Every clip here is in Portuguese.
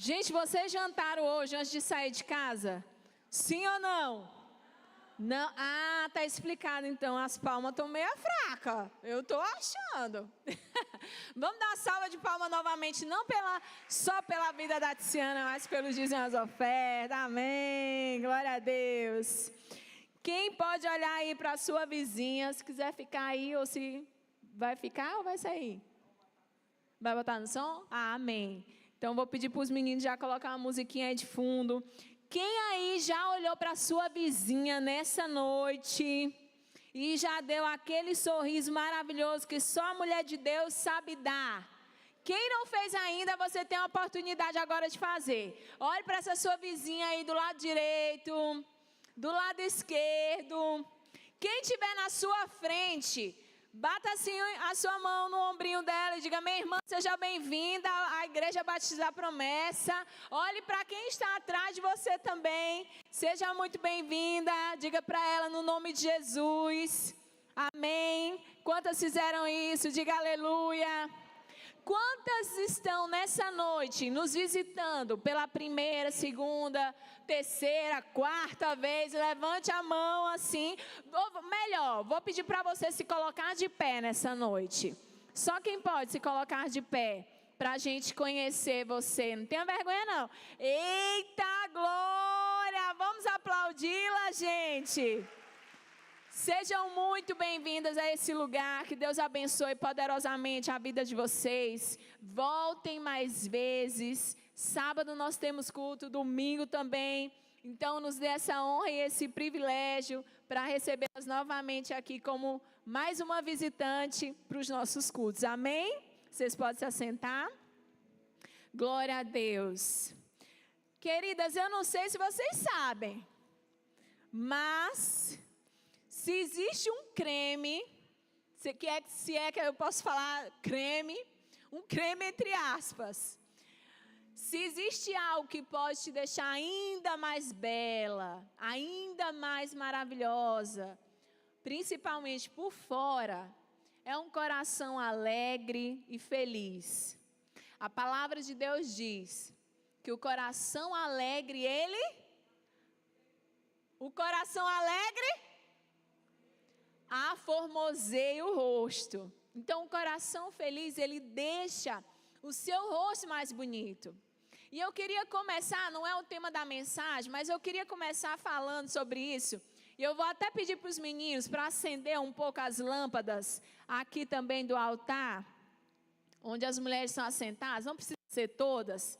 Gente, vocês jantaram hoje antes de sair de casa? Sim ou não? Não? Ah, tá explicado então. As palmas estão meio fracas. Eu tô achando. Vamos dar uma salva de palmas novamente, não só pela vida da Tiziana, mas pelos dízimos e ofertas. Amém. Glória a Deus. Quem pode olhar aí para a sua vizinha, se quiser ficar aí ou se vai ficar ou vai sair? Vai botar no som? Ah, amém. Então, vou pedir para os meninos já colocar uma musiquinha aí de fundo. Quem aí já olhou para a sua vizinha nessa noite e já deu aquele sorriso maravilhoso que só a mulher de Deus sabe dar? Quem não fez ainda, você tem a oportunidade agora de fazer. Olhe para essa sua vizinha aí do lado direito, do lado esquerdo. Quem estiver na sua frente, bata assim a sua mão no ombrinho dela e diga: minha irmã, seja bem-vinda à Igreja Batista da Promessa. Olhe para quem está atrás de você também. Seja muito bem-vinda. Diga para ela no nome de Jesus. Amém. Quantas fizeram isso? Diga aleluia. Quantas estão nessa noite nos visitando pela primeira, segunda, terceira, quarta vez? Levante a mão assim. Ou melhor, vou pedir para você se colocar de pé nessa noite. Só quem pode se colocar de pé para a gente conhecer você. Não tenha vergonha não. Eita glória! Vamos aplaudi-la, gente. Sejam muito bem-vindas a esse lugar. Que Deus abençoe poderosamente a vida de vocês. Voltem mais vezes. Sábado nós temos culto, domingo também. Então nos dê essa honra e esse privilégio para recebê-las novamente aqui como mais uma visitante para os nossos cultos. Amém? Vocês podem se assentar. Glória a Deus. Queridas, eu não sei se vocês sabem, mas se existe um creme, se é que eu posso falar creme, um creme entre aspas. Se existe algo que pode te deixar ainda mais bela, ainda mais maravilhosa, principalmente por fora, é um coração alegre e feliz. A palavra de Deus diz que o coração alegre, o coração alegre aformoseia o rosto. Então o coração feliz, ele deixa o seu rosto mais bonito. E eu queria começar, não é o tema da mensagem, mas eu queria começar falando sobre isso. E eu vou até pedir para os meninos para acender um pouco as lâmpadas aqui também do altar, onde as mulheres são assentadas. Não precisa ser todas.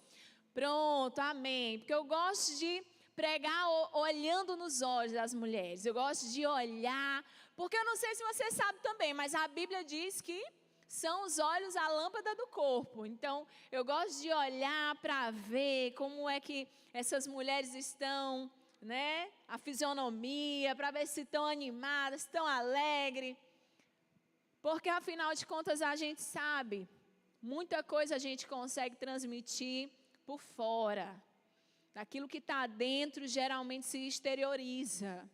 Pronto, amém. Porque eu gosto de pregar olhando nos olhos das mulheres. Eu gosto de olhar, porque eu não sei se você sabe também, mas a Bíblia diz que são os olhos a lâmpada do corpo. Então, eu gosto de olhar para ver como é que essas mulheres estão, né? A fisionomia, para ver se estão animadas, se estão alegres. Porque, afinal de contas, a gente sabe, muita coisa a gente consegue transmitir por fora. Aquilo que está dentro geralmente se exterioriza.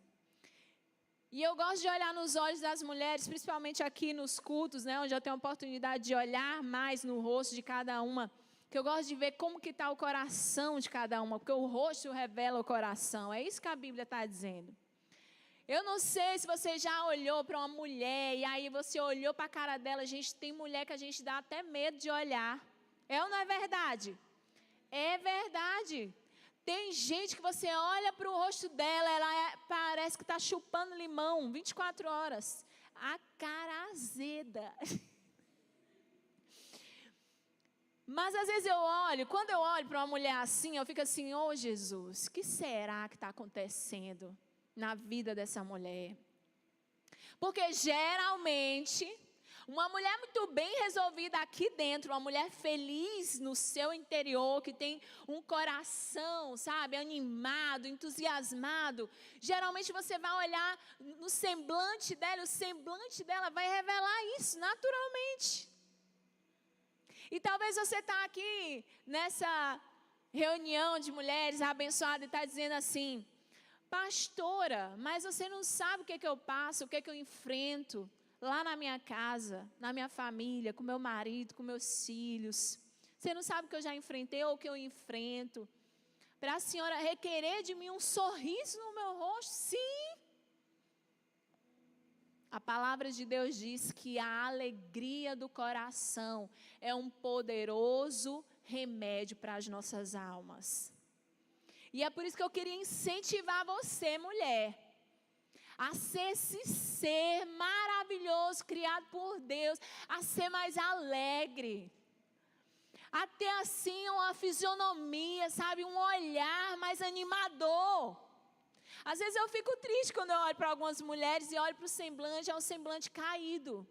E eu gosto de olhar nos olhos das mulheres, principalmente aqui nos cultos, né, onde eu tenho a oportunidade de olhar mais no rosto de cada uma. Que eu gosto de ver como que está o coração de cada uma, porque o rosto revela o coração. É isso que a Bíblia está dizendo. Eu não sei se você já olhou para uma mulher e aí você olhou para a cara dela. Gente, tem mulher que a gente dá até medo de olhar. É ou não é verdade? É verdade. Tem gente que você olha para o rosto dela, ela parece que está chupando limão 24 horas. A cara azeda. Mas às vezes quando eu olho para uma mulher assim, eu fico assim: oh Jesus, o que será que está acontecendo na vida dessa mulher? Porque geralmente uma mulher muito bem resolvida aqui dentro, uma mulher feliz no seu interior, que tem um coração, sabe, animado, entusiasmado. Geralmente você vai olhar no semblante dela, o semblante dela vai revelar isso naturalmente. E talvez você está aqui nessa reunião de mulheres abençoadas e está dizendo assim: pastora, mas você não sabe o que é que eu passo, o que é que eu enfrento lá na minha casa, na minha família, com meu marido, com meus filhos. Você não sabe o que eu já enfrentei ou o que eu enfrento. Para a senhora requerer de mim um sorriso no meu rosto? Sim. A palavra de Deus diz que a alegria do coração é um poderoso remédio para as nossas almas. E é por isso que eu queria incentivar você, mulher, a ser esse ser maravilhoso criado por Deus, a ser mais alegre, a ter assim uma fisionomia, sabe, um olhar mais animador. Às vezes eu fico triste quando eu olho para algumas mulheres e olho para o semblante, é um semblante caído,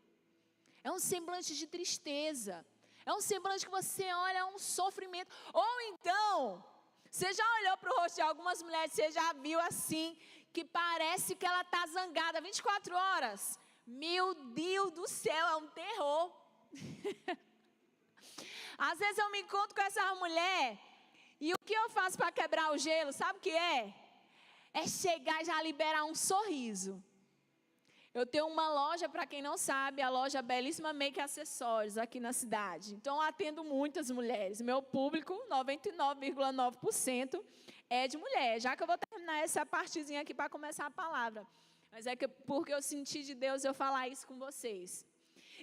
é um semblante de tristeza, é um semblante que você olha, é um sofrimento. Ou então, você já olhou para o rosto de algumas mulheres, você já viu assim, que parece que ela está zangada 24 horas. Meu Deus do céu, é um terror. Às vezes eu me encontro com essa mulher e o que eu faço para quebrar o gelo, sabe o que é? É chegar e já liberar um sorriso. Eu tenho uma loja, para quem não sabe, a loja Belíssima Make Acessórios aqui na cidade. Então eu atendo muitas mulheres. Meu público, 99,9%, é de mulher. Já que eu vou terminar essa partezinha aqui para começar a palavra. Mas é que porque eu senti de Deus eu falar isso com vocês.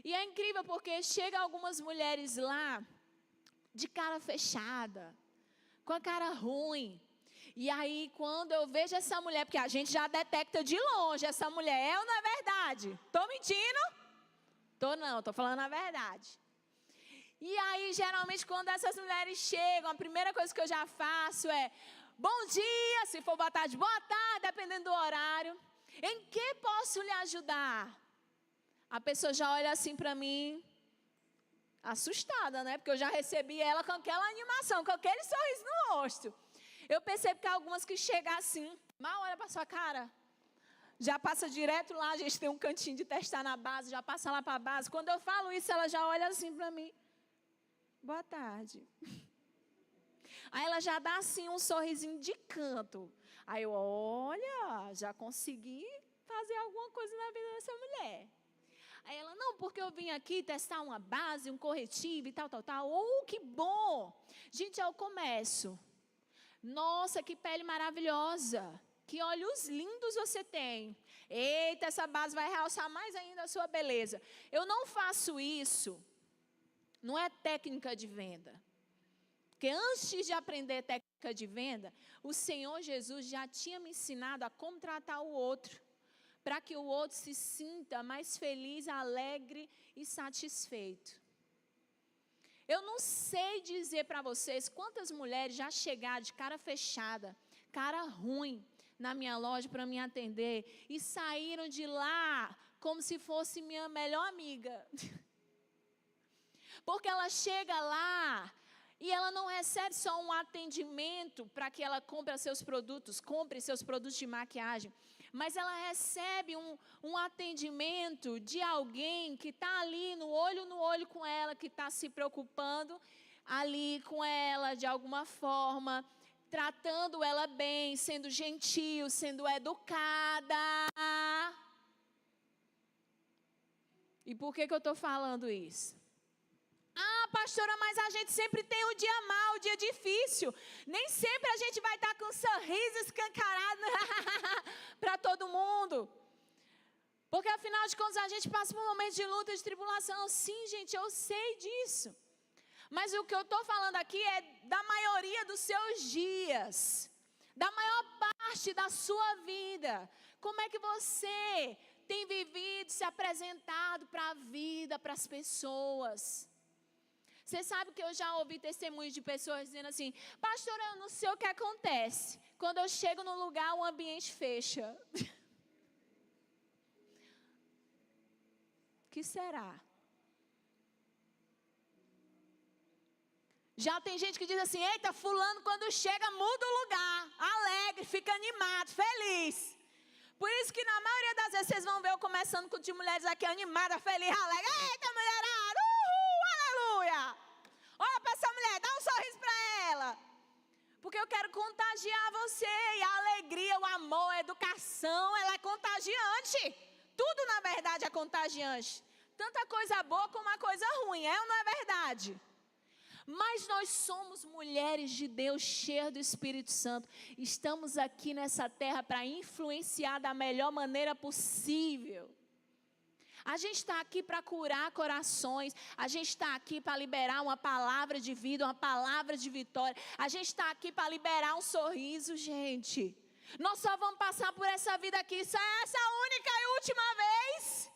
E é incrível porque chegam algumas mulheres lá de cara fechada, com a cara ruim. E aí, quando eu vejo essa mulher, porque a gente já detecta de longe, essa mulher é ou não é verdade? Estou mentindo? Estou falando a verdade. E aí, geralmente, quando essas mulheres chegam, a primeira coisa que eu já faço é, bom dia, se for boa tarde, dependendo do horário. Em que posso lhe ajudar? A pessoa já olha assim para mim, assustada, né? Porque eu já recebi ela com aquela animação, com aquele sorriso no rosto. Eu percebo que algumas que chegam assim, mal olha para sua cara, já passa direto lá, a gente tem um cantinho de testar na base, já passa lá para a base. Quando eu falo isso, ela já olha assim para mim, boa tarde. Aí ela já dá assim um sorrisinho de canto. Aí eu, olha, já consegui fazer alguma coisa na vida dessa mulher. Aí ela, não, porque eu vim aqui testar uma base, um corretivo e tal. Que bom. Gente, é o comércio. Nossa, que pele maravilhosa. Que olhos lindos você tem. Eita, essa base vai realçar mais ainda a sua beleza. Eu não faço isso. Não é técnica de venda. Porque antes de aprender técnica de venda, o Senhor Jesus já tinha me ensinado a como tratar o outro. Para que o outro se sinta mais feliz, alegre e satisfeito. Eu não sei dizer para vocês quantas mulheres já chegaram de cara fechada, cara ruim, na minha loja para me atender e saíram de lá como se fosse minha melhor amiga. Porque ela chega lá e ela não recebe só um atendimento para que ela compre seus produtos de maquiagem. Mas ela recebe um atendimento de alguém que está ali no olho com ela, que está se preocupando ali com ela de alguma forma, tratando ela bem, sendo gentil, sendo educada. E por que eu estou falando isso? Ah, pastora, mas a gente sempre tem o dia mau, o dia difícil. Nem sempre a gente vai estar com um sorriso escancarado para todo mundo. Porque afinal de contas a gente passa por um momento de luta, de tribulação. Sim, gente, eu sei disso. Mas o que eu estou falando aqui é da maioria dos seus dias. Da maior parte da sua vida. Como é que você tem vivido, se apresentado para a vida, para as pessoas? Você sabe que eu já ouvi testemunhos de pessoas dizendo assim, pastor, eu não sei o que acontece. Quando eu chego no lugar, o ambiente fecha. O que será? Já tem gente que diz assim, eita, fulano quando chega muda o lugar. Alegre, fica animado, feliz. Por isso que na maioria das vezes vocês vão ver eu começando com de mulheres aqui animada, feliz, alegre. Eita, mulherada, aleluia. Olha para essa mulher, dá um sorriso para ela. Porque eu quero contagiar você. E a alegria, o amor, a educação, ela é contagiante. Tudo, na verdade, é contagiante. Tanta coisa boa como a coisa ruim, é ou não é verdade? Mas nós somos mulheres de Deus, cheias do Espírito Santo. Estamos aqui nessa terra para influenciar da melhor maneira possível. A gente está aqui para curar corações. A gente está aqui para liberar uma palavra de vida, uma palavra de vitória. A gente está aqui para liberar um sorriso, gente. Nós só vamos passar por essa vida aqui. Isso é essa única e última vez.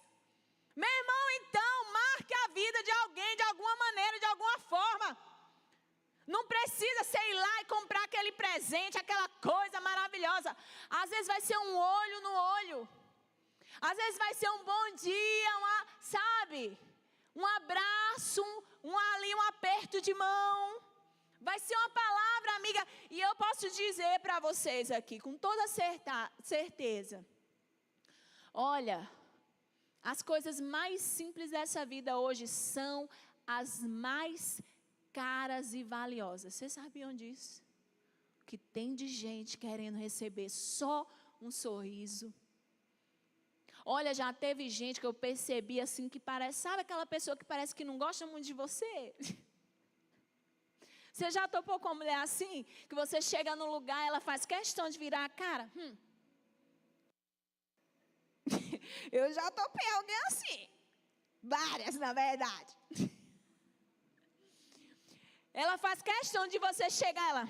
Meu irmão, então, marque a vida de alguém, de alguma maneira, de alguma forma. Não precisa ser ir lá e comprar aquele presente, aquela coisa maravilhosa. Às vezes vai ser um olho no olho. Às vezes vai ser um bom dia, sabe? Um abraço, um aperto de mão. Vai ser uma palavra, amiga. E eu posso dizer para vocês aqui, com toda certeza. Olha, as coisas mais simples dessa vida hoje são as mais caras e valiosas. Vocês sabiam disso? Que tem de gente querendo receber só um sorriso. Olha, já teve gente que eu percebi assim que parece, sabe aquela pessoa que parece que não gosta muito de você? Você já topou com uma mulher assim? Que você chega no lugar, ela faz questão de virar a cara? Eu já topei alguém assim. Várias, na verdade. Ela faz questão de você chegar, ela...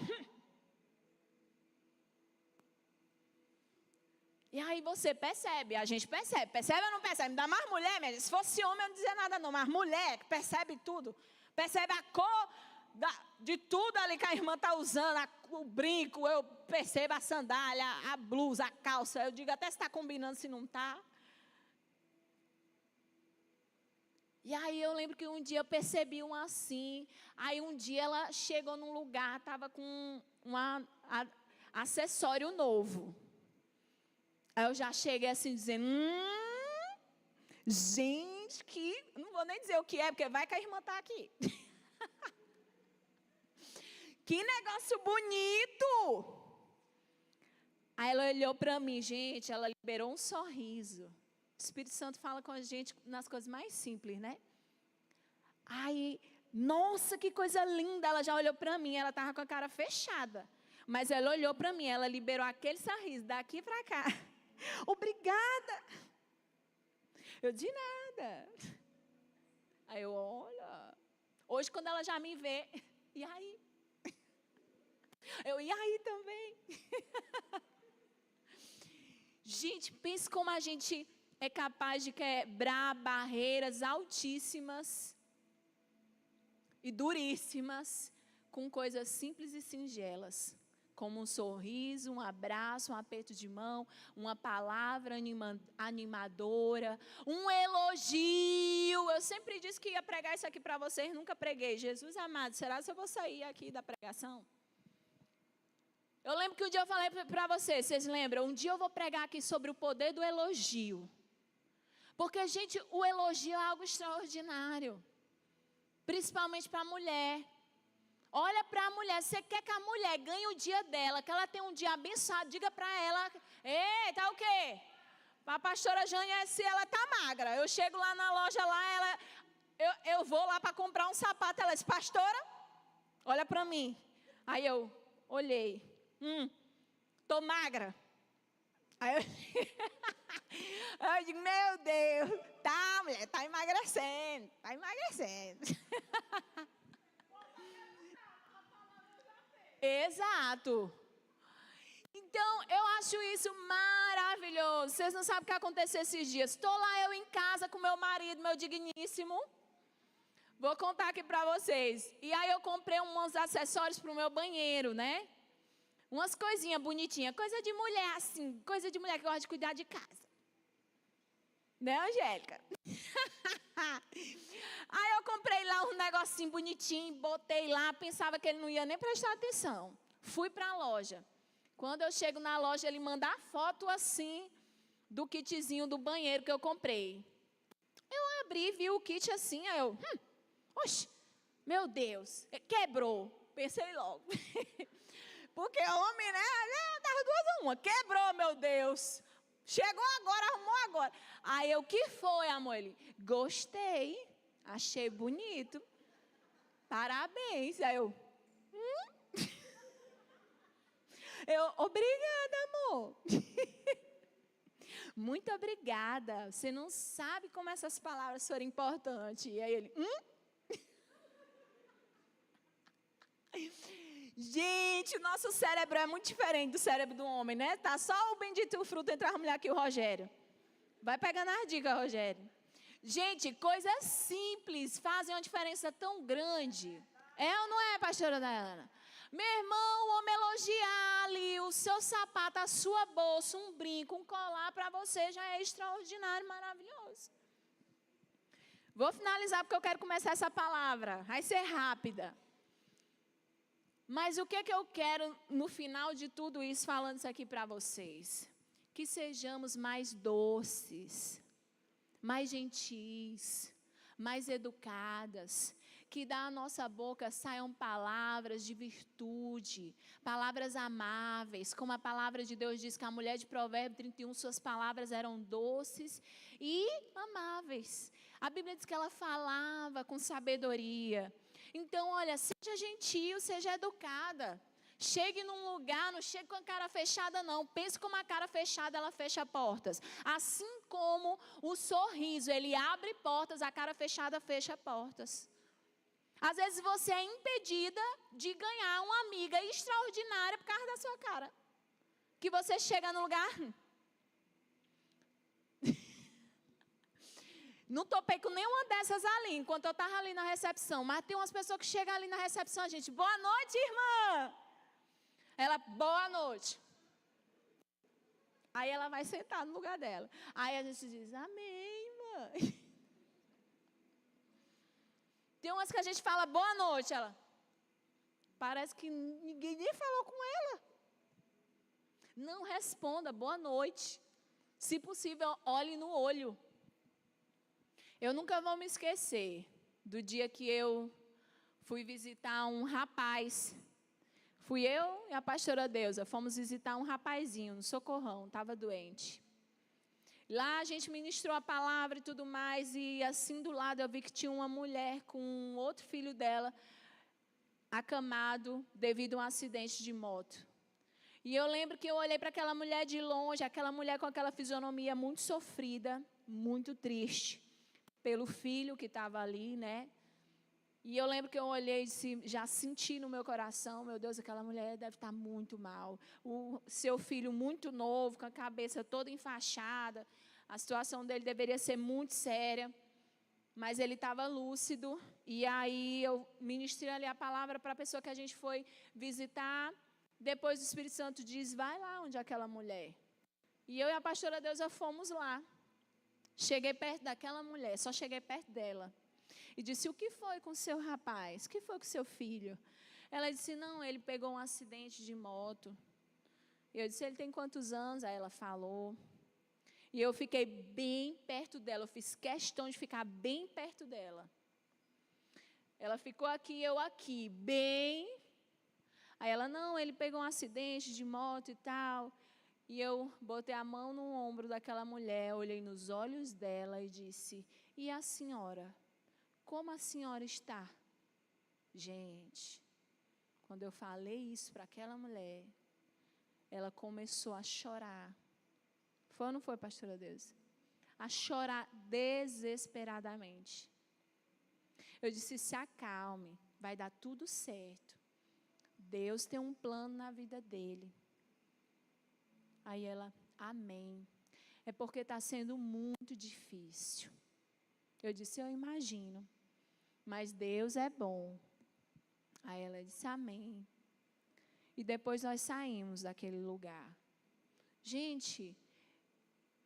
E aí você percebe, a gente percebe. Percebe ou não percebe? Ainda mais mulher, mesmo. Se fosse homem eu não dizia nada não, mas mulher que percebe tudo. Percebe a cor de tudo ali que a irmã está usando, o brinco, eu percebo a sandália, a blusa, a calça. Eu digo até se está combinando, se não está. E aí eu lembro que um dia eu percebi uma assim. Aí um dia ela chegou num lugar, estava com um acessório novo. Aí eu já cheguei assim dizendo, gente, que... Não vou nem dizer o que é, porque vai que a irmã está aqui. Que negócio bonito! Aí ela olhou para mim, gente, ela liberou um sorriso. O Espírito Santo fala com a gente nas coisas mais simples, né? Aí, nossa, que coisa linda! Ela já olhou para mim, ela estava com a cara fechada. Mas ela olhou para mim, ela liberou aquele sorriso daqui para cá. Obrigada! Eu de nada. Aí eu, olha... Hoje quando ela já me vê, e aí? Eu, e aí também? Gente, pense como a gente é capaz de quebrar barreiras altíssimas e duríssimas com coisas simples e singelas. Como um sorriso, um abraço, um aperto de mão, uma palavra animadora, um elogio. Eu sempre disse que ia pregar isso aqui para vocês, nunca preguei. Jesus amado, será que eu vou sair aqui da pregação? Eu lembro que um dia eu falei para vocês lembram? Um dia eu vou pregar aqui sobre o poder do elogio. Porque, gente, o elogio é algo extraordinário. Principalmente para a mulher. Olha para a mulher, você quer que a mulher ganhe o dia dela, que ela tenha um dia abençoado, diga para ela, ei, tá o quê? A pastora Jânia, se ela tá magra, eu chego lá na loja lá, eu vou lá para comprar um sapato, ela diz, pastora, olha para mim. Aí eu olhei, tô magra. Aí eu digo, meu Deus, tá mulher, tá emagrecendo. Exato. Então, eu acho isso maravilhoso. Vocês não sabem o que aconteceu esses dias. Estou lá eu em casa com meu marido, meu digníssimo. Vou contar aqui para vocês. E aí eu comprei uns acessórios para o meu banheiro, né? Umas coisinhas bonitinhas. Coisa de mulher, assim. Coisa de mulher que gosta de cuidar de casa. Né, Angélica? Aí eu comprei lá um negocinho bonitinho, botei lá, pensava que ele não ia nem prestar atenção. Fui para a loja. Quando eu chego na loja, ele manda a foto assim, do kitzinho do banheiro que eu comprei. Eu abri, vi o kit assim, aí eu, oxe, meu Deus, quebrou. Pensei logo. Porque homem, né, das duas uma, quebrou, meu Deus. Chegou agora, arrumou agora. Aí eu, que foi, amor? Ele, gostei, achei bonito. parabéns. Aí obrigada, amor. Muito obrigada. Você não sabe como essas palavras foram importantes. E aí ele, Gente, o nosso cérebro é muito diferente do cérebro do homem, né? Tá só o bendito fruto entre as mulheres aqui, o Rogério. Vai pegando as dicas, Rogério. Gente, coisas simples fazem uma diferença tão grande. É ou não é, pastora Dayana? Meu irmão, o homem elogiar ali o seu sapato, a sua bolsa, um brinco, um colar, para você já é extraordinário, maravilhoso. Vou finalizar porque eu quero começar essa palavra. Vai ser rápida. Mas o que eu quero no final de tudo isso, falando isso aqui para vocês? Que sejamos mais doces, mais gentis, mais educadas, que da nossa boca saiam palavras de virtude, palavras amáveis, como a palavra de Deus diz que a mulher de Provérbios 31, suas palavras eram doces e amáveis. A Bíblia diz que ela falava com sabedoria. Então, olha, seja gentil, seja educada. Chegue num lugar, não chegue com a cara fechada, não. Pense com uma cara fechada, ela fecha portas. Assim como o sorriso, ele abre portas, a cara fechada fecha portas. Às vezes você é impedida de ganhar uma amiga extraordinária por causa da sua cara. Que você chega no lugar... Não topei com nenhuma dessas ali, enquanto eu estava ali na recepção. Mas tem umas pessoas que chegam ali na recepção, a gente, boa noite, irmã. Ela, boa noite. Aí ela vai sentar no lugar dela. Aí a gente diz, amém, irmã. Tem umas que a gente fala, boa noite. Ela, parece que ninguém nem falou com ela. Não responda, boa noite. Se possível, olhe no olho. Eu nunca vou me esquecer do dia que eu fui visitar um rapaz. Fui eu e a pastora Deusa, fomos visitar um rapazinho no Socorrão, estava doente. Lá a gente ministrou a palavra e tudo mais, e assim do lado eu vi que tinha uma mulher com um outro filho dela, acamado devido a um acidente de moto. E eu lembro que eu olhei para aquela mulher de longe, aquela mulher com aquela fisionomia muito sofrida, muito triste, pelo filho que estava ali, né? E eu lembro que eu olhei e já senti no meu coração, meu Deus, aquela mulher deve estar muito mal. O seu filho muito novo, com a cabeça toda enfaixada, a situação dele deveria ser muito séria, mas ele estava lúcido. E aí eu ministrei ali a palavra para a pessoa que a gente foi visitar. Depois o Espírito Santo diz, vai lá onde é aquela mulher. E eu e a pastora Deusa fomos lá. Cheguei perto daquela mulher, só cheguei perto dela. E disse, o que foi com o seu rapaz? O que foi com o seu filho? Ela disse, não, ele pegou um acidente de moto. E eu disse, ele tem quantos anos? Aí ela falou. E eu fiquei bem perto dela, eu fiz questão de ficar bem perto dela. Ela ficou aqui, eu aqui, bem. Aí ela, não, ele pegou um acidente de moto e tal. E eu botei a mão no ombro daquela mulher, olhei nos olhos dela e disse, e a senhora? Como a senhora está? Gente, quando eu falei isso para aquela mulher, ela começou a chorar. Foi ou não foi, pastora Deus? A chorar desesperadamente. Eu disse, se acalme, vai dar tudo certo. Deus tem um plano na vida dele. Aí ela, amém. É porque está sendo muito difícil. Eu disse, eu imagino. Mas Deus é bom. Aí ela disse, amém. E depois nós saímos daquele lugar. Gente,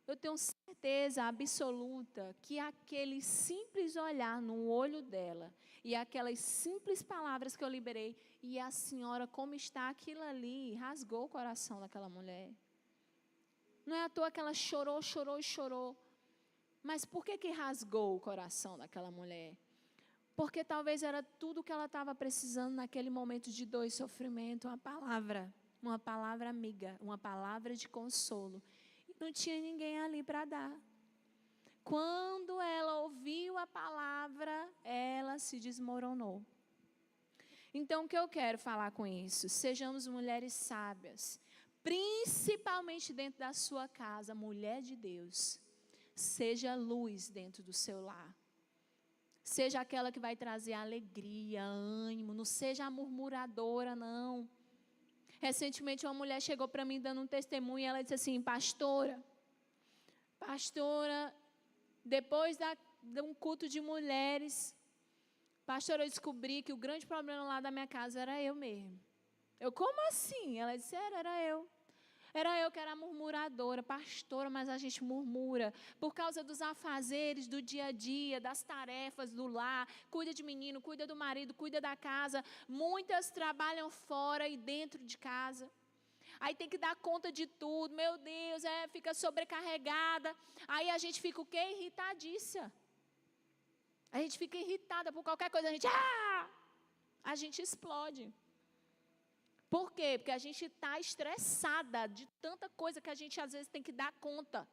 eu tenho certeza absoluta que aquele simples olhar no olho dela e aquelas simples palavras que eu liberei, e a senhora, como está aquilo ali, rasgou o coração daquela mulher. Não é à toa que ela chorou, chorou e chorou. Mas por que rasgou o coração daquela mulher? Porque talvez era tudo que ela estava precisando naquele momento de dor e sofrimento, uma palavra amiga, uma palavra de consolo. E não tinha ninguém ali para dar. Quando ela ouviu a palavra, ela se desmoronou. Então, o que eu quero falar com isso? Sejamos mulheres sábias, principalmente dentro da sua casa, mulher de Deus. Seja luz dentro do seu lar. Seja aquela que vai trazer alegria, ânimo, não seja a murmuradora, não. Recentemente uma mulher chegou para mim dando um testemunho e ela disse assim: pastora, depois de um culto de mulheres, pastora, eu descobri que o grande problema lá da minha casa era eu mesmo. Eu, como assim? Ela disse, era eu. Era eu que era murmuradora, pastora, mas a gente murmura por causa dos afazeres do dia a dia, das tarefas do lar, cuida de menino, cuida do marido, cuida da casa. Muitas trabalham fora e dentro de casa. Aí tem que dar conta de tudo, meu Deus, fica sobrecarregada. Aí a gente fica o quê? Irritadiça. A gente fica irritada por qualquer coisa, a gente explode. Por quê? Porque a gente está estressada de tanta coisa que a gente às vezes tem que dar conta.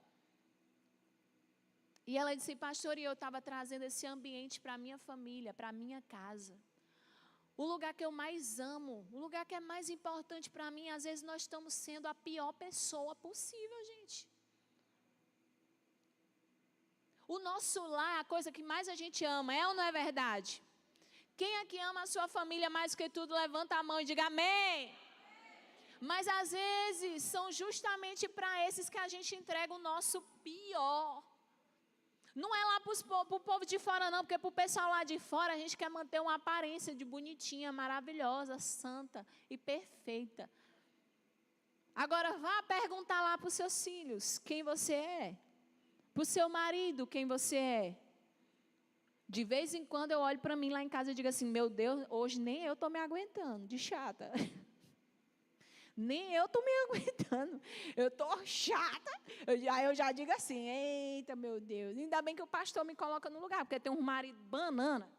E ela disse, pastor, e eu estava trazendo esse ambiente para a minha família, para a minha casa. O lugar que eu mais amo, o lugar que é mais importante para mim, às vezes nós estamos sendo a pior pessoa possível, gente. O nosso lar é a coisa que mais a gente ama, é ou não é verdade? Quem aqui ama a sua família mais que tudo, levanta a mão e diga amém. Mas às vezes são justamente para esses que a gente entrega o nosso pior. Não é lá para o povo de fora não, porque para o pessoal lá de fora a gente quer manter uma aparência de bonitinha, maravilhosa, santa e perfeita. Agora vá perguntar lá para os seus filhos quem você é. Para o seu marido quem você é. De vez em quando eu olho para mim lá em casa e digo assim, meu Deus, hoje nem eu estou me aguentando, de chata. Nem eu estou me aguentando, eu estou chata. Aí eu já digo assim, eita meu Deus, ainda bem que o pastor me coloca no lugar, porque tem um marido banana.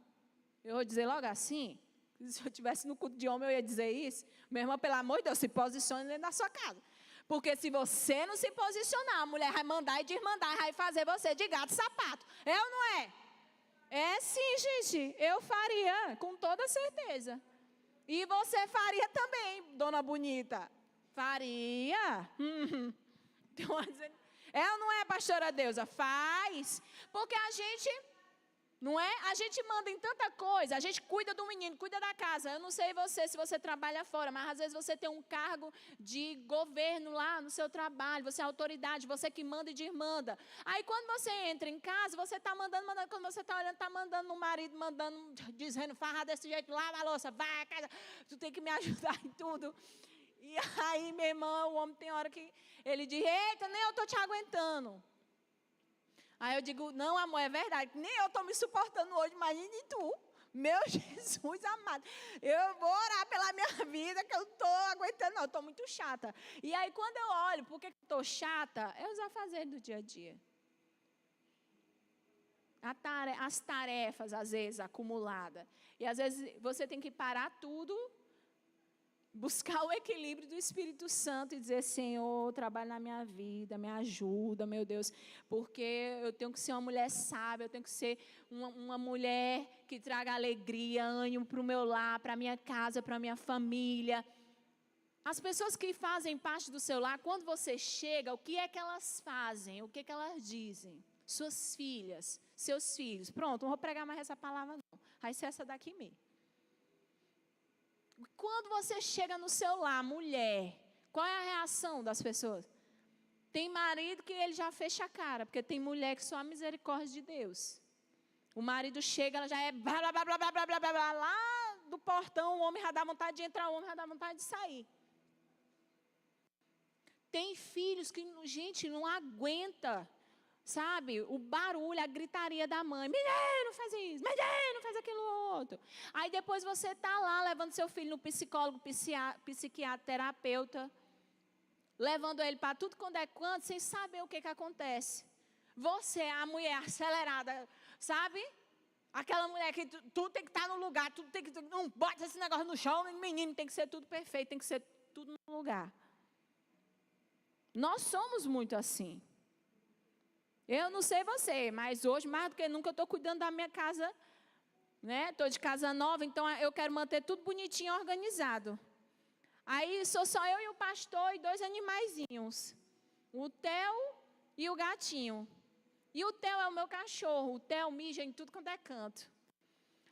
Eu vou dizer logo assim, se eu estivesse no culto de homem eu ia dizer isso. Minha irmã, pelo amor de Deus, se posicione dentro da sua casa. Porque se você não se posicionar, a mulher vai mandar e desmandar, vai fazer você de gato e sapato. É ou não é? É sim, gente, eu faria, com toda certeza. E você faria também, dona bonita? Faria? É ou não é, pastora Deusa? Faz. Porque a gente, não é? A gente manda em tanta coisa, a gente cuida do menino, cuida da casa. Eu não sei você, se você trabalha fora, mas às vezes você tem um cargo de governo lá no seu trabalho, você é autoridade, você que manda e desmanda. Aí quando você entra em casa, você está mandando, quando você está olhando, está mandando no marido, dizendo, farra desse jeito, lava a louça, vai a casa, tu tem que me ajudar em tudo. E aí, meu irmão, o homem tem hora que ele diz, eita, nem eu estou te aguentando. Aí eu digo, não amor, é verdade, nem eu estou me suportando hoje, imagine tu. Meu Jesus amado, eu vou orar pela minha vida, que eu não estou aguentando não, eu estou muito chata. E aí quando eu olho, por que eu estou chata? É os afazeres do dia a dia. As tarefas, às vezes, acumuladas. E às vezes você tem que parar tudo, buscar o equilíbrio do Espírito Santo e dizer, Senhor, trabalha na minha vida, me ajuda, meu Deus, porque eu tenho que ser uma mulher sábia, eu tenho que ser uma mulher que traga alegria, ânimo para o meu lar, para a minha casa, para a minha família. As pessoas que fazem parte do seu lar, quando você chega, o que é que elas fazem? O que é que elas dizem? Suas filhas, seus filhos. Pronto, não vou pregar mais essa palavra não. Vai ser essa daqui mesmo. Quando você chega no seu lar, mulher, qual é a reação das pessoas? Tem marido que ele já fecha a cara, porque tem mulher que só a misericórdia de Deus. O marido chega, ela já é blá, blá, blá, blá, blá, blá, blá, blá, lá do portão, o homem já dá vontade de entrar, o homem já dá vontade de sair. Tem filhos que, gente, não aguenta, sabe, o barulho, a gritaria da mãe. Menino, faz isso, menino, faz aquilo outro. Aí depois você está lá, levando seu filho no psicólogo, psiquiatra, terapeuta, levando ele para tudo quando é quanto, sem saber o que acontece. Você, a mulher acelerada, sabe? Aquela mulher que tudo tem que estar no lugar, tudo tem que... Não bota esse negócio no chão, menino, tem que ser tudo perfeito, tem que ser tudo no lugar. Nós somos muito assim. Eu não sei você, mas hoje, mais do que nunca, eu estou cuidando da minha casa né? Estou de casa nova, então eu quero manter tudo bonitinho, organizado. Aí sou só eu e o pastor e 2 animaizinhos. O Theo e o gatinho. E o Theo é o meu cachorro. O Theo mija em tudo quanto é canto.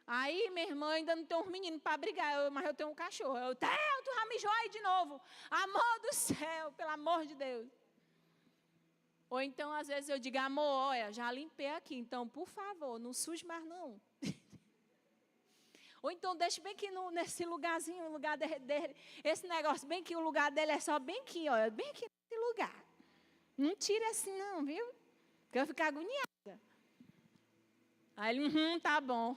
Aí minha irmã ainda não tem uns meninos para brigar, mas eu tenho um cachorro. Eu, Theo, tu já mijou aí de novo. Amor do céu, pelo amor de Deus. Ou então, às vezes, eu digo, amor, olha, já limpei aqui, então, por favor, não suje mais não. Ou então, deixa bem aqui nesse lugarzinho, o lugar dele, esse negócio, bem que o lugar dele é só bem aqui, olha, bem aqui nesse lugar. Não tira assim não, viu? Porque eu vou ficar agoniada. Aí ele, tá bom.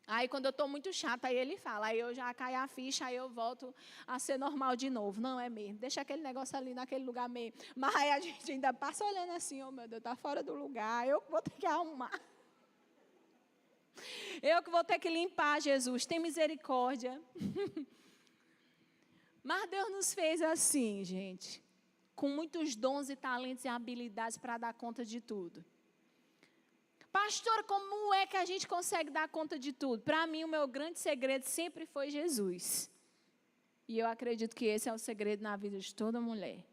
Aí, quando eu estou muito chata, aí ele fala. Aí eu já caio a ficha, aí eu volto a ser normal de novo. Não, é mesmo. Deixa aquele negócio ali naquele lugar mesmo. Mas aí a gente ainda passa olhando assim, oh meu Deus, está fora do lugar. Eu que vou ter que arrumar. Eu que vou ter que limpar, Jesus. Tem misericórdia. Mas Deus nos fez assim, gente. Com muitos dons e talentos e habilidades para dar conta de tudo. Pastor, como é que a gente consegue dar conta de tudo? Para mim, o meu grande segredo sempre foi Jesus. E eu acredito que esse é o segredo na vida de toda mulher.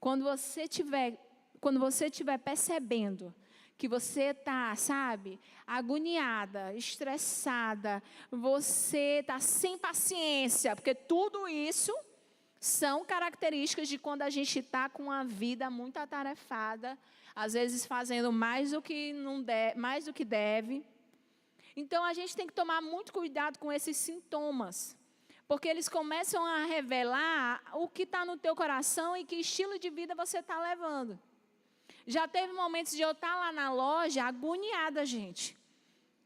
Quando você estiver percebendo que você está, sabe, agoniada, estressada, você está sem paciência, porque tudo isso são características de quando a gente está com uma vida muito atarefada, às vezes fazendo mais do que mais do que deve. Então a gente tem que tomar muito cuidado com esses sintomas, porque eles começam a revelar o que está no teu coração e que estilo de vida você está levando. Já teve momentos de eu estar lá na loja agoniada, gente,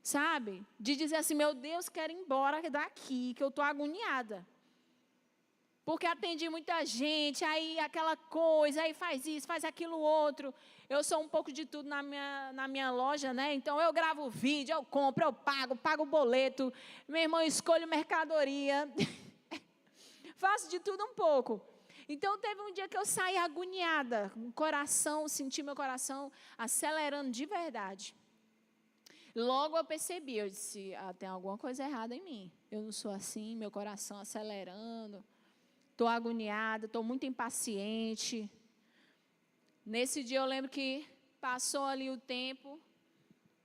sabe? De dizer assim, meu Deus, quero ir embora daqui, que eu estou agoniada. Porque atendi muita gente, aí aquela coisa, aí faz isso, faz aquilo outro. Eu sou um pouco de tudo na minha loja, né? Então eu gravo vídeo, eu compro, eu pago o boleto. Meu irmão, escolho mercadoria. Faço de tudo um pouco. Então teve um dia que eu saí agoniada, com o coração, senti meu coração acelerando de verdade. Logo eu percebi, eu disse, tem alguma coisa errada em mim. Eu não sou assim, meu coração acelerando. Estou agoniada, estou muito impaciente. Nesse dia eu lembro que passou ali o tempo.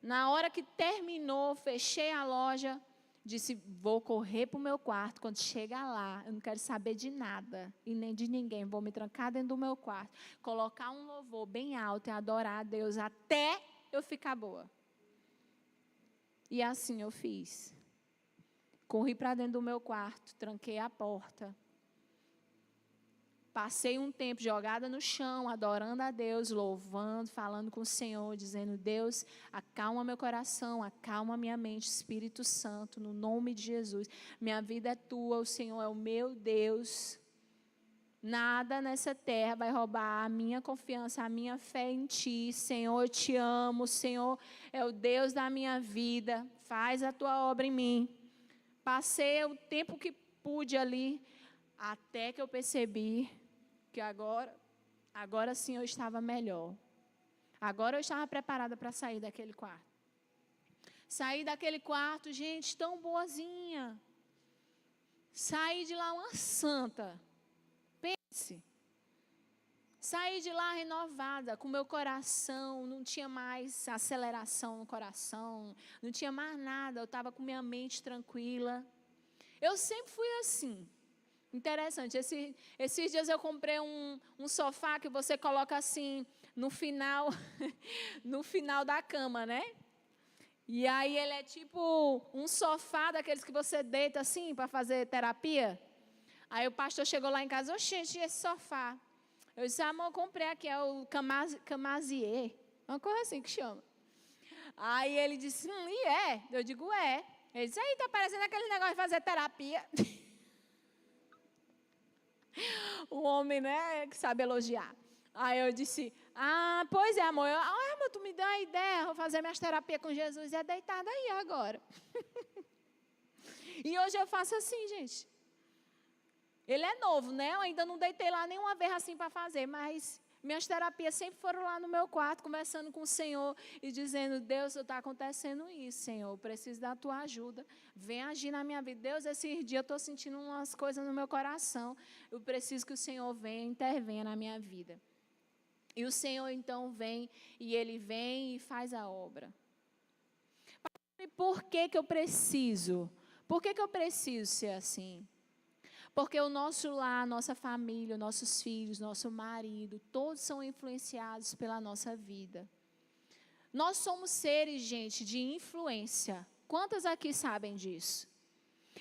Na hora que terminou, fechei a loja, disse, vou correr para o meu quarto. Quando chegar lá, eu não quero saber de nada e nem de ninguém. Vou me trancar dentro do meu quarto, colocar um louvor bem alto e adorar a Deus até eu ficar boa. E assim eu fiz. Corri para dentro do meu quarto, tranquei a porta. Passei um tempo jogada no chão, adorando a Deus, louvando, falando com o Senhor, dizendo, Deus, acalma meu coração, acalma minha mente, Espírito Santo, no nome de Jesus. Minha vida é tua, o Senhor é o meu Deus. Nada nessa terra vai roubar a minha confiança, a minha fé em Ti. Senhor, eu te amo, o Senhor é o Deus da minha vida, faz a Tua obra em mim. Passei o tempo que pude ali, até que eu percebi que agora sim eu estava melhor. Agora eu estava preparada para sair daquele quarto. Saí daquele quarto, gente, tão boazinha. Saí de lá uma santa. Pense. Saí de lá renovada, com meu coração, não tinha mais aceleração no coração, não tinha mais nada, eu estava com minha mente tranquila. Eu sempre fui assim. Interessante, esses dias eu comprei um sofá que você coloca assim no final, no final da cama, né? E aí ele é tipo um sofá daqueles que você deita assim para fazer terapia. Aí o pastor chegou lá em casa, oxente, esse sofá. Eu disse, amor, eu comprei aqui, é o Camazier, uma coisa assim que chama. Aí ele disse, e é? Eu digo, é. Ele disse, aí tá parecendo aquele negócio de fazer terapia. O homem, né, que sabe elogiar. Aí eu disse, pois é, amor. Amor, tu me deu a ideia, vou fazer minhas terapias com Jesus e é deitada aí agora. E hoje eu faço assim, gente. Ele é novo, né? Eu ainda não deitei lá nenhuma vez assim para fazer, mas Minhas terapias sempre foram lá no meu quarto, conversando com o Senhor e dizendo, Deus, está acontecendo isso, Senhor, eu preciso da tua ajuda. Vem agir na minha vida. Deus, esse dia eu estou sentindo umas coisas no meu coração. Eu preciso que o Senhor venha e intervenha na minha vida. E o Senhor, então, vem, e Ele vem e faz a obra. E por que eu preciso? Por que eu preciso ser assim? Porque o nosso lar, nossa família, nossos filhos, nosso marido, todos são influenciados pela nossa vida. Nós somos seres, gente, de influência. Quantas aqui sabem disso?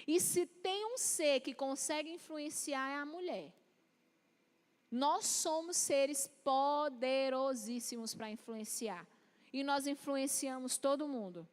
E se tem um ser que consegue influenciar é a mulher. Nós somos seres poderosíssimos para influenciar. E nós influenciamos todo mundo.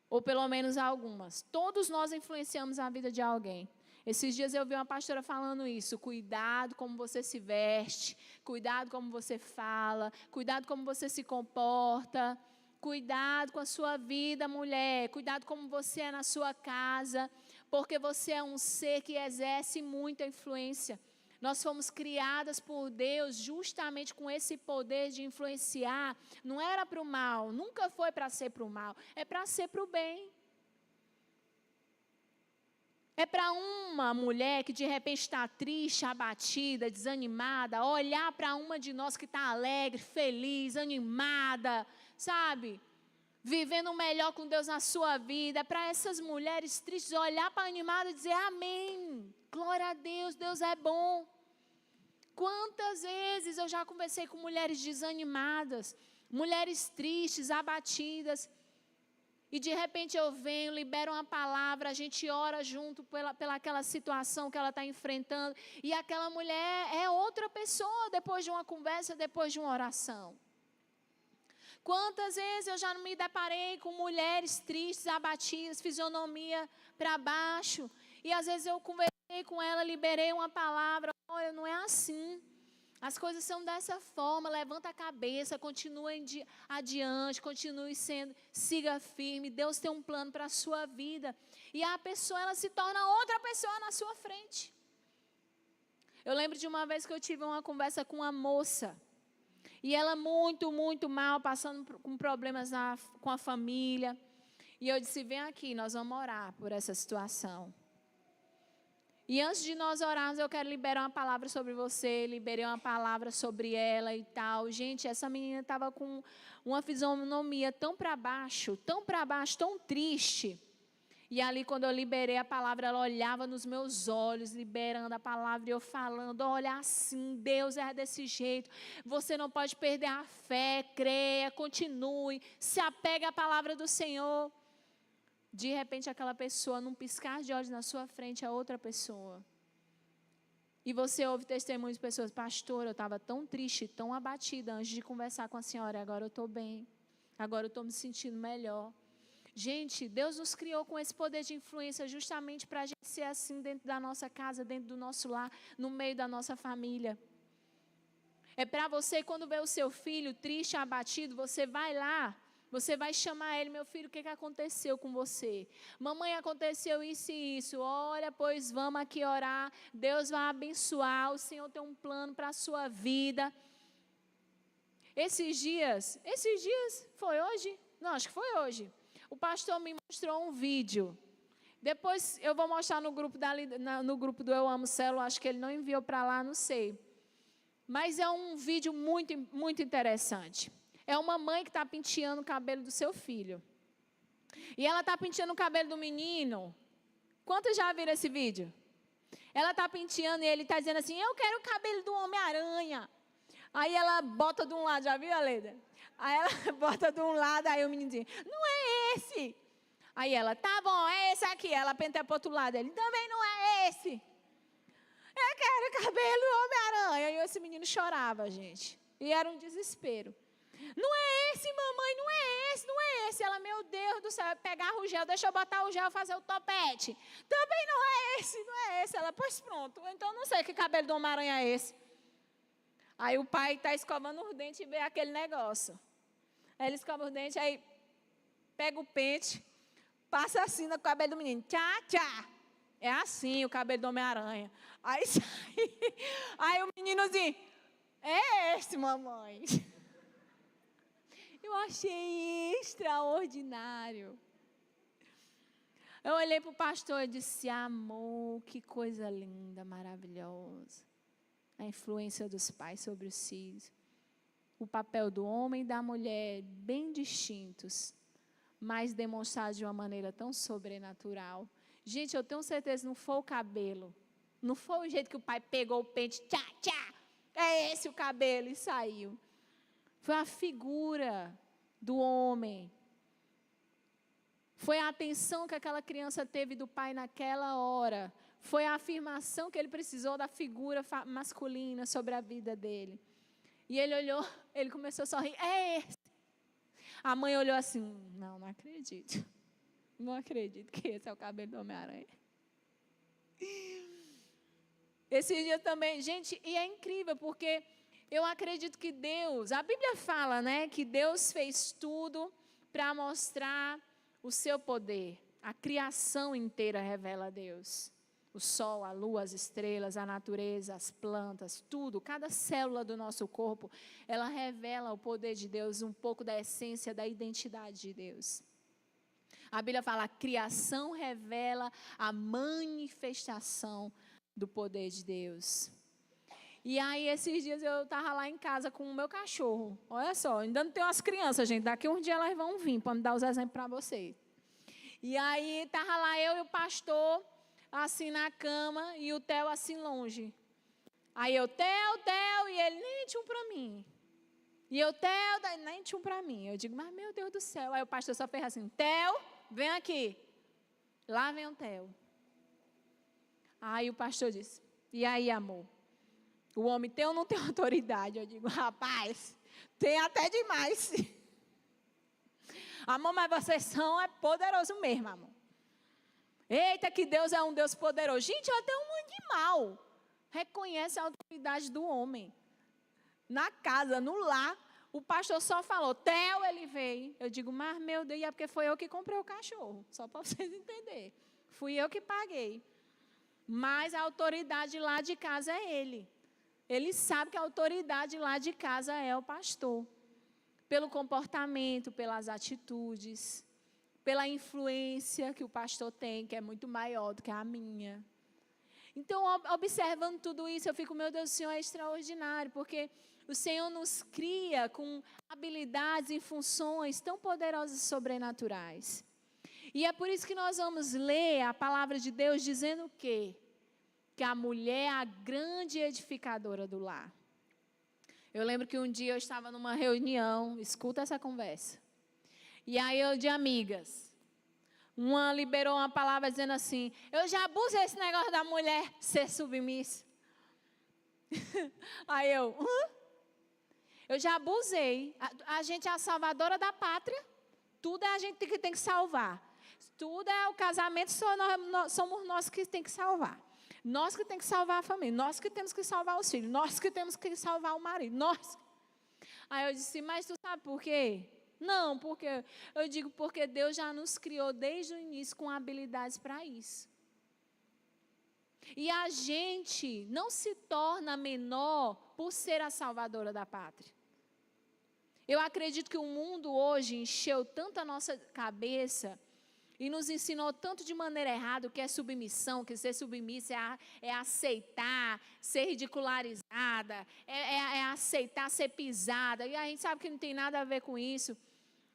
Ou pelo menos algumas. Todos nós influenciamos a vida de alguém. Esses dias eu vi uma pastora falando isso, cuidado como você se veste, cuidado como você fala, cuidado como você se comporta, cuidado com a sua vida, mulher, cuidado como você é na sua casa, porque você é um ser que exerce muita influência. Nós fomos criadas por Deus justamente com esse poder de influenciar, não era para o mal, nunca foi para ser para o mal, é para ser para o bem. É para uma mulher que de repente está triste, abatida, desanimada, olhar para uma de nós que está alegre, feliz, animada, sabe? Vivendo o melhor com Deus na sua vida. É para essas mulheres tristes olhar para a animada e dizer amém, glória a Deus, Deus é bom. Quantas vezes eu já conversei com mulheres desanimadas, mulheres tristes, abatidas, e de repente eu venho, libero uma palavra, a gente ora junto pela aquela situação que ela está enfrentando. E aquela mulher é outra pessoa depois de uma conversa, depois de uma oração. Quantas vezes eu já me deparei com mulheres tristes, abatidas, fisionomia para baixo. E às vezes eu conversei com ela, liberei uma palavra. Olha, não é assim. As coisas são dessa forma, levanta a cabeça, continue adiante, continue sendo, siga firme, Deus tem um plano para a sua vida. E a pessoa, ela se torna outra pessoa na sua frente. Eu lembro de uma vez que eu tive uma conversa com uma moça, e ela muito, muito mal, passando com problemas com a família. E eu disse, vem aqui, nós vamos orar por essa situação. E antes de nós orarmos, eu quero liberar uma palavra sobre você, liberei uma palavra sobre ela e tal. Gente, essa menina estava com uma fisionomia tão para baixo, tão triste. E ali, quando eu liberei a palavra, ela olhava nos meus olhos, liberando a palavra, e eu falando, olha assim, Deus é desse jeito, você não pode perder a fé, creia, continue, se apegue à palavra do Senhor. De repente, aquela pessoa, num piscar de olhos na sua frente, é outra pessoa. E você ouve testemunhos de pessoas, pastor, eu estava tão triste, tão abatida antes de conversar com a senhora, agora eu estou bem, agora eu estou me sentindo melhor. Gente, Deus nos criou com esse poder de influência justamente para a gente ser assim dentro da nossa casa, dentro do nosso lar, no meio da nossa família. É para você, quando vê o seu filho triste, abatido, você vai lá, você vai chamar ele, meu filho, o que aconteceu com você? Mamãe, aconteceu isso e isso. Olha, pois vamos aqui orar. Deus vai abençoar. O Senhor tem um plano para a sua vida. Esses dias, foi hoje? Não, acho que foi hoje. O pastor me mostrou um vídeo. Depois eu vou mostrar no grupo do Eu Amo Célula. Acho que ele não enviou para lá, não sei. Mas é um vídeo muito, muito interessante. É uma mãe que está penteando o cabelo do seu filho. E ela está penteando o cabelo do menino. Quantos já viram esse vídeo? Ela está penteando e ele está dizendo assim, eu quero o cabelo do Homem-Aranha. Aí ela bota de um lado, já viu, Aleda? Aí ela bota de um lado, aí o menino diz, não é esse. Aí ela, tá bom, é esse aqui. Ela penteia para o outro lado, ele, também não é esse. Eu quero o cabelo do Homem-Aranha. E esse menino chorava, gente. E era um desespero. Não é esse, mamãe, não é esse, não é esse. Ela, meu Deus do céu, vai pegar o gel, deixa eu botar o gel, fazer o topete. Também não é esse, não é esse. Ela, pois pronto, então não sei que cabelo do Homem-Aranha é esse. Aí o pai está escovando os dentes e vê aquele negócio. Aí ele escova os dentes, aí pega o pente, passa assim no cabelo do menino. Tchá, tchá. É assim o cabelo do Homem-Aranha. Aí sai. Aí o meninozinho, É esse, mamãe. Eu achei extraordinário. Eu olhei para o pastor e disse, amor, que coisa linda, maravilhosa. A influência dos pais sobre os filhos. O papel do homem e da mulher bem distintos, mas demonstrados de uma maneira tão sobrenatural. Gente, eu tenho certeza, não foi o cabelo. Não foi o jeito que o pai pegou o pente, tchá, tchá. É esse o cabelo e saiu. Foi a figura do homem. Foi a atenção que aquela criança teve do pai naquela hora. Foi a afirmação que ele precisou da figura masculina sobre a vida dele. E ele olhou, ele começou a sorrir. É esse. A mãe olhou assim, não acredito. Não acredito que esse é o cabelo do Homem-Aranha. Esse dia também, gente, e é incrível, porque eu acredito que Deus, a Bíblia fala, né, que Deus fez tudo para mostrar o seu poder. A criação inteira revela a Deus. O sol, a lua, as estrelas, a natureza, as plantas, tudo, cada célula do nosso corpo, ela revela o poder de Deus, um pouco da essência, da identidade de Deus. A Bíblia fala, a criação revela a manifestação do poder de Deus. E aí, esses dias eu estava lá em casa com o meu cachorro. Olha só, ainda não tem umas crianças, gente. Daqui uns dias elas vão vir para me dar os exemplos para vocês. E aí, estava lá eu e o pastor, assim na cama, e o Theo assim longe. Aí eu, Theo, e ele nem tinha um para mim. E eu, Theo, nem tinha um para mim. Eu digo, mas meu Deus do céu. Aí o pastor só fez assim, Theo, vem aqui. Lá vem o Theo. Aí o pastor disse, e aí, amor? O homem tem ou não tem autoridade? Eu digo, rapaz, tem até demais. Amor, mas vocês são poderoso mesmo, amor. Eita, que Deus é um Deus poderoso. Gente, até um animal reconhece a autoridade do homem. Na casa, no lar, o pastor só falou, Theo, ele veio. Eu digo, mas meu Deus, é porque foi eu que comprei o cachorro. Só para vocês entenderem. Fui eu que paguei. Mas a autoridade lá de casa é ele. Ele sabe que a autoridade lá de casa é o pastor. Pelo comportamento, pelas atitudes, pela influência que o pastor tem, que é muito maior do que a minha. Então, observando tudo isso, eu fico, meu Deus, o Senhor é extraordinário, porque o Senhor nos cria com habilidades e funções tão poderosas e sobrenaturais. E é por isso que nós vamos ler a palavra de Deus dizendo o quê? Que a mulher é a grande edificadora do lar. Eu lembro que um dia eu estava numa reunião, escuta essa conversa. E aí eu de amigas, uma liberou uma palavra dizendo assim, eu já abusei esse negócio da mulher ser submissa. Aí eu já abusei. A gente é a salvadora da pátria, tudo é a gente que tem que salvar. Tudo é o casamento, somos nós que tem que salvar. Nós que temos que salvar a família, nós que temos que salvar os filhos, nós que temos que salvar o marido, nós. Aí eu disse, mas tu sabe por quê? Não, porque eu digo, porque Deus já nos criou desde o início com habilidades para isso. E a gente não se torna menor por ser a salvadora da pátria. Eu acredito que o mundo hoje encheu tanto a nossa cabeça e nos ensinou tanto de maneira errada o que é submissão, que ser submissa é aceitar, ser ridicularizada, é aceitar ser pisada. E a gente sabe que não tem nada a ver com isso.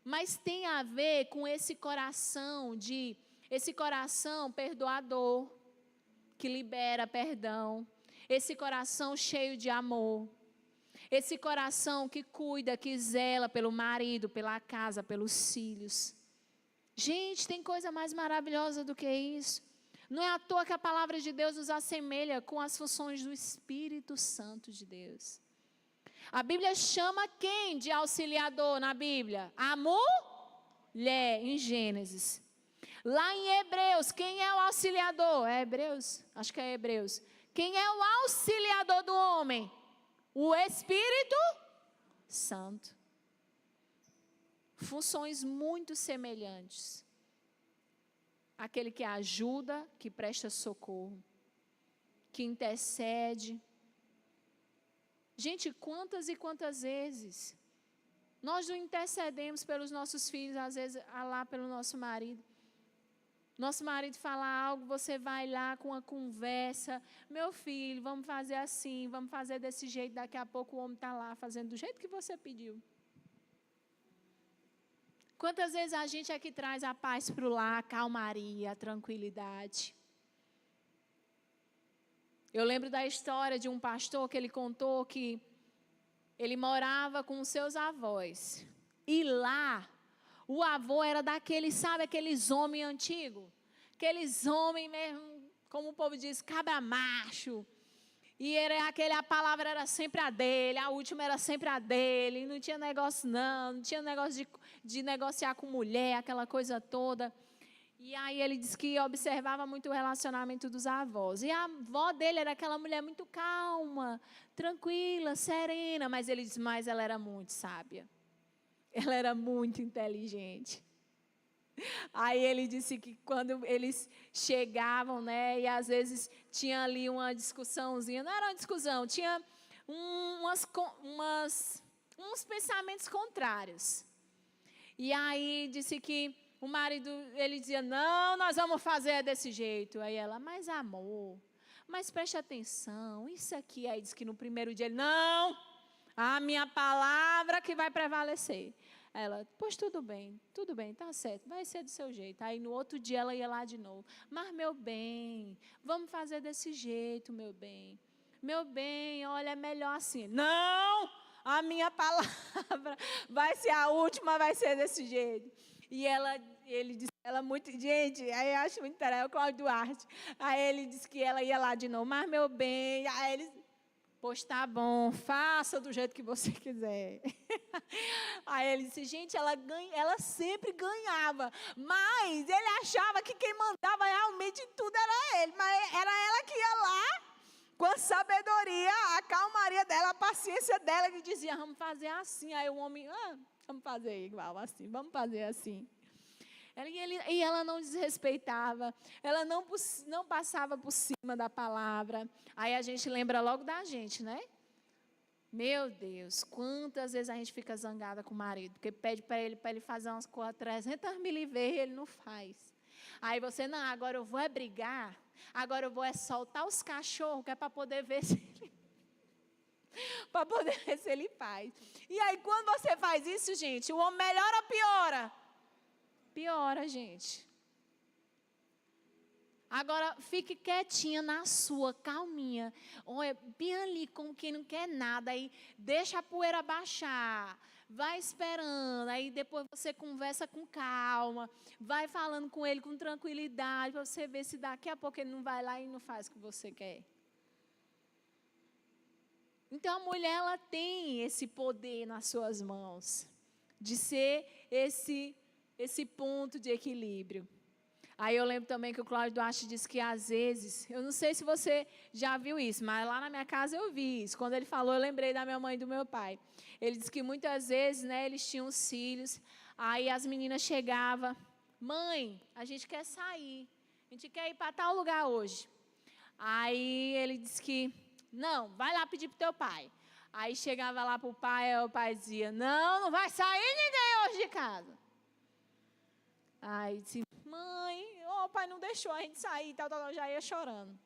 Mas tem a ver com esse coração perdoador, que libera perdão. Esse coração cheio de amor. Esse coração que cuida, que zela pelo marido, pela casa, pelos filhos. Gente, tem coisa mais maravilhosa do que isso. Não é à toa que a palavra de Deus nos assemelha com as funções do Espírito Santo de Deus. A Bíblia chama quem de auxiliador na Bíblia? A mulher, em Gênesis. Lá em Hebreus, quem é o auxiliador? É Hebreus? Acho que é Hebreus. Quem é o auxiliador do homem? O Espírito Santo. Funções muito semelhantes. Aquele que ajuda, que presta socorro, que intercede. Gente, quantas e quantas vezes nós não intercedemos pelos nossos filhos, às vezes lá pelo nosso marido. Nosso marido fala algo, você vai lá com uma conversa. Meu filho, vamos fazer assim, vamos fazer desse jeito. Daqui a pouco o homem está lá fazendo do jeito que você pediu. Quantas vezes a gente é que traz a paz para o lar, a calmaria, a tranquilidade. Eu lembro da história de um pastor que ele contou que ele morava com os seus avós. E lá, o avô era daqueles, sabe, aqueles homens antigos? Aqueles homens mesmo, como o povo diz, cabra macho. E a palavra era sempre a dele, a última era sempre a dele. Não tinha negócio não tinha negócio de negociar com mulher, aquela coisa toda. E aí ele disse que observava muito o relacionamento dos avós. E a avó dele era aquela mulher muito calma, tranquila, serena. Mas ele disse, mas ela era muito sábia. Ela era muito inteligente. Aí ele disse que quando eles chegavam, né, e às vezes tinha ali uma discussãozinha, não era uma discussão, tinha uns pensamentos contrários. E aí disse que o marido, ele dizia, não, nós vamos fazer desse jeito. Aí ela, mas amor, mas preste atenção, isso aqui. Aí disse que no primeiro dia ele, não, a minha palavra que vai prevalecer. Ela, pois tudo bem, tá certo, vai ser do seu jeito. Aí no outro dia ela ia lá de novo. Mas meu bem, vamos fazer desse jeito, meu bem. Meu bem, olha, é melhor assim. Não, a minha palavra vai ser a última, vai ser desse jeito. E ele disse, ela muito, gente, aí eu acho muito interessante, é o Cláudio Duarte. Aí ele disse que ela ia lá de novo, mas meu bem, aí ele, pois tá bom, faça do jeito que você quiser. Aí ele disse, gente, ela sempre ganhava, mas ele achava que quem mandava realmente em tudo era ele, mas era ela que ia lá, com a sabedoria, a calmaria dela, a paciência dela, que dizia, vamos fazer assim. Aí o homem, vamos fazer igual assim, vamos fazer assim. E ela não desrespeitava, ela não passava por cima da palavra. Aí a gente lembra logo da gente, né? Meu Deus, quantas vezes a gente fica zangada com o marido, porque pede para ele fazer umas coisas 300 mil vezes e ele não faz. Aí você, não, agora eu vou é brigar, agora eu vou é soltar os cachorros, que é para poder ver se ele... para poder ver se ele faz. E aí, quando você faz isso, gente, o homem melhora ou piora? Piora, gente. Agora, fique quietinha na sua, calminha. Olha, bem ali, como quem não quer nada. Aí, deixa a poeira baixar. Vai esperando. Aí, depois você conversa com calma. Vai falando com ele com tranquilidade, para você ver se daqui a pouco ele não vai lá e não faz o que você quer. Então, a mulher, ela tem esse poder nas suas mãos, de ser esse ponto de equilíbrio. Aí eu lembro também que o Cláudio Duarte disse que às vezes, eu não sei se você já viu isso, mas lá na minha casa eu vi isso. Quando ele falou, eu lembrei da minha mãe e do meu pai. Ele disse que muitas vezes, né, eles tinham os filhos, aí as meninas chegavam, mãe, a gente quer sair, a gente quer ir para tal lugar hoje. Aí ele disse que, não, vai lá pedir para o teu pai. Aí chegava lá para o pai, aí o pai dizia, não vai sair ninguém hoje de casa. Aí disse, mãe, o pai não deixou a gente sair, tal, já ia chorando.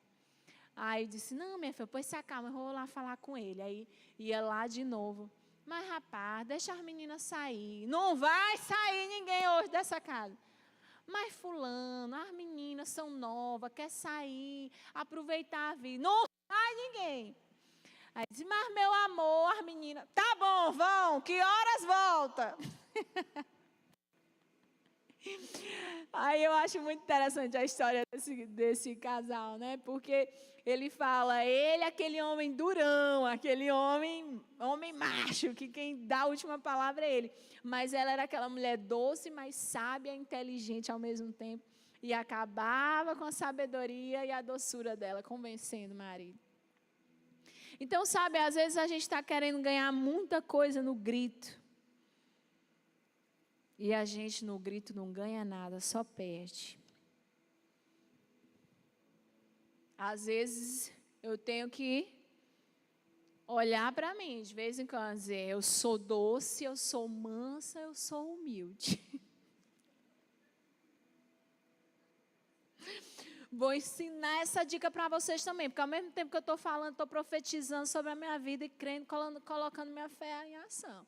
Aí disse, não, minha filha, pois se acalma, eu vou lá falar com ele. Aí ia lá de novo. Mas, rapaz, deixa as meninas sair. Não vai sair ninguém hoje dessa casa. Mas fulano, as meninas são novas, quer sair, aproveitar a vida. Não sai ninguém. Aí disse, mas meu amor, as meninas, tá bom, vão, que horas volta? Aí eu acho muito interessante a história desse casal, né? Porque ele fala, ele é aquele homem durão, aquele homem macho, que quem dá a última palavra é ele. Mas ela era aquela mulher doce, mas sábia e inteligente ao mesmo tempo. E acabava com a sabedoria e a doçura dela, convencendo o marido. Então, sabe, às vezes a gente está querendo ganhar muita coisa no grito. E a gente no grito não ganha nada, só perde. Às vezes eu tenho que olhar para mim de vez em quando e dizer, eu sou doce, eu sou mansa, eu sou humilde. Vou ensinar essa dica para vocês também, porque ao mesmo tempo que eu estou falando, estou profetizando sobre a minha vida e crendo, colocando minha fé em ação.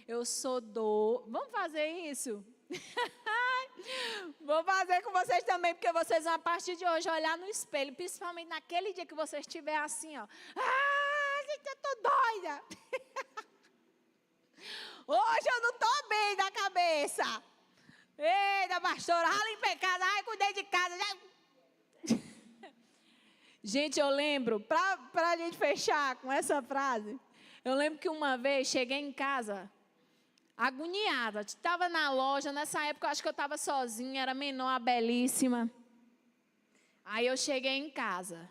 Eu sou Vamos fazer isso? Vou fazer com vocês também, porque vocês vão, a partir de hoje, olhar no espelho, principalmente naquele dia que você estiver assim, ó. Gente, eu tô doida. Hoje eu não tô bem da cabeça. Eita, pastora, rala em pecado, ai, cuidei de casa. Gente, eu lembro, para a gente fechar com essa frase, eu lembro que uma vez cheguei em casa, agoniada, estava na loja, nessa época eu acho que eu estava sozinha, era menor, a belíssima. Aí eu cheguei em casa,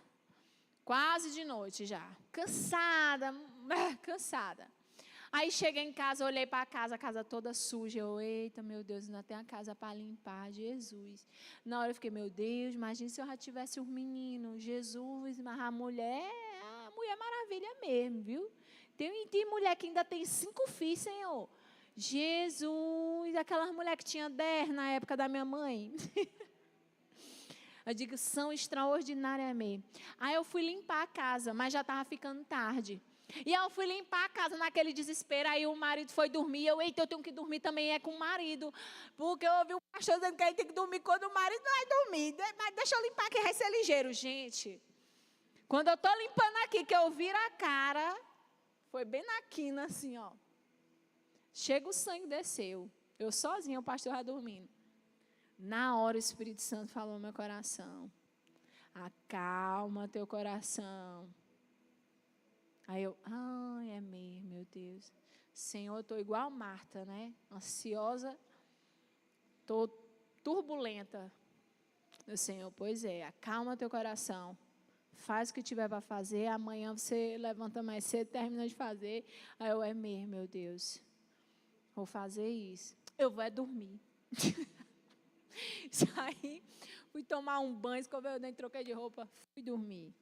quase de noite já, cansada. Aí cheguei em casa, olhei para a casa toda suja. Eu, eita, meu Deus, ainda tem a casa para limpar, Jesus. Na hora eu fiquei, meu Deus, imagina se eu já tivesse um menino, Jesus, mas a mulher maravilha mesmo, viu? Tem mulher que ainda tem 5 filhos, Senhor. Jesus, aquelas mulheres que tinha 10 na época da minha mãe. Eu digo, são extraordinárias mesmo. Aí eu fui limpar a casa, mas já estava ficando tarde. E eu fui limpar a casa naquele desespero, aí o marido foi dormir, eu tenho que dormir também com o marido, porque eu ouvi o pastor dizendo que ele tem que dormir quando o marido vai dormir, mas deixa eu limpar que vai ser ligeiro, gente. Quando eu estou limpando aqui, que eu viro a cara, foi bem na quina assim, ó. Chega o sangue, desceu, eu sozinha, o pastor já dormindo. Na hora o Espírito Santo falou no meu coração, acalma teu coração. Aí eu, é mesmo, meu Deus. Senhor, eu estou igual Marta, né? Ansiosa, estou turbulenta. O Senhor, pois é, acalma teu coração. Faz o que tiver para fazer. Amanhã você levanta mais cedo, termina de fazer. Aí eu, é mesmo, meu Deus. Vou fazer isso. Eu vou dormir. Saí, fui tomar um banho, escovei o dente, troquei de roupa, fui dormir.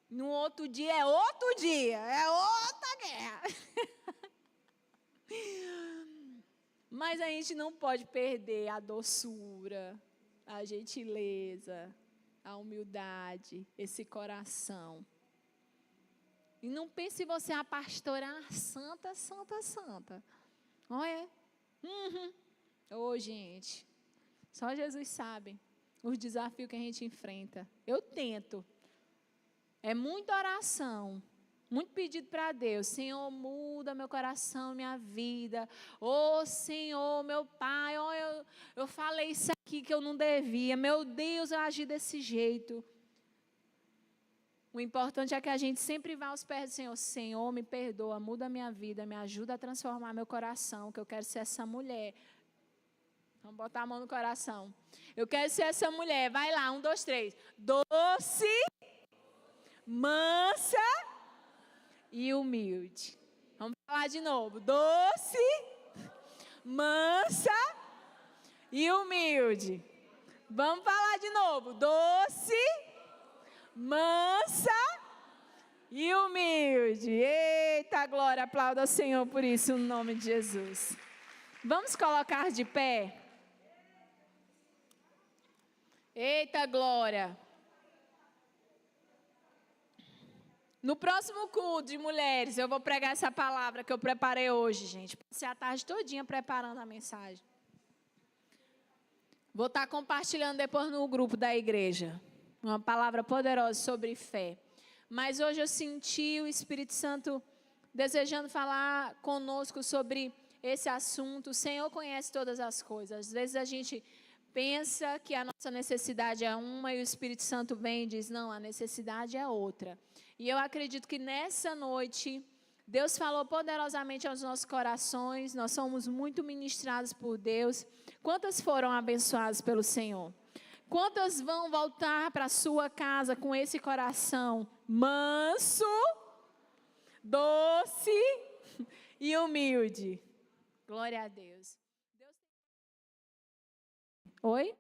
No outro dia é outro dia, é outra guerra. Mas a gente não pode perder a doçura, a gentileza, a humildade, esse coração. E não pense você a pastora santa. Olha. Gente, só Jesus sabe os desafios que a gente enfrenta. Eu tento. É muita oração, muito pedido para Deus. Senhor, muda meu coração, minha vida. Senhor, meu Pai, eu falei isso aqui que eu não devia. Meu Deus, eu agi desse jeito. O importante é que a gente sempre vá aos pés do Senhor. Senhor, me perdoa, muda a minha vida, me ajuda a transformar meu coração, que eu quero ser essa mulher. Vamos botar a mão no coração. Eu quero ser essa mulher. Vai lá, 1, 2, 3. Doce, mansa e humilde. Vamos falar de novo. Doce, mansa e humilde. Vamos falar de novo. Doce, mansa e humilde. Eita glória, aplauda ao Senhor por isso, no nome de Jesus. Vamos colocar de pé. Eita glória. No próximo culto de mulheres, eu vou pregar essa palavra que eu preparei hoje, gente. Passei a tarde todinha preparando a mensagem. Vou estar compartilhando depois no grupo da igreja. Uma palavra poderosa sobre fé. Mas hoje eu senti o Espírito Santo desejando falar conosco sobre esse assunto. O Senhor conhece todas as coisas. Às vezes a gente pensa que a nossa necessidade é uma e o Espírito Santo vem e diz, não, a necessidade é outra. E eu acredito que nessa noite, Deus falou poderosamente aos nossos corações, nós somos muito ministrados por Deus. Quantas foram abençoadas pelo Senhor? Quantas vão voltar para a sua casa com esse coração manso, doce e humilde? Glória a Deus. Oi?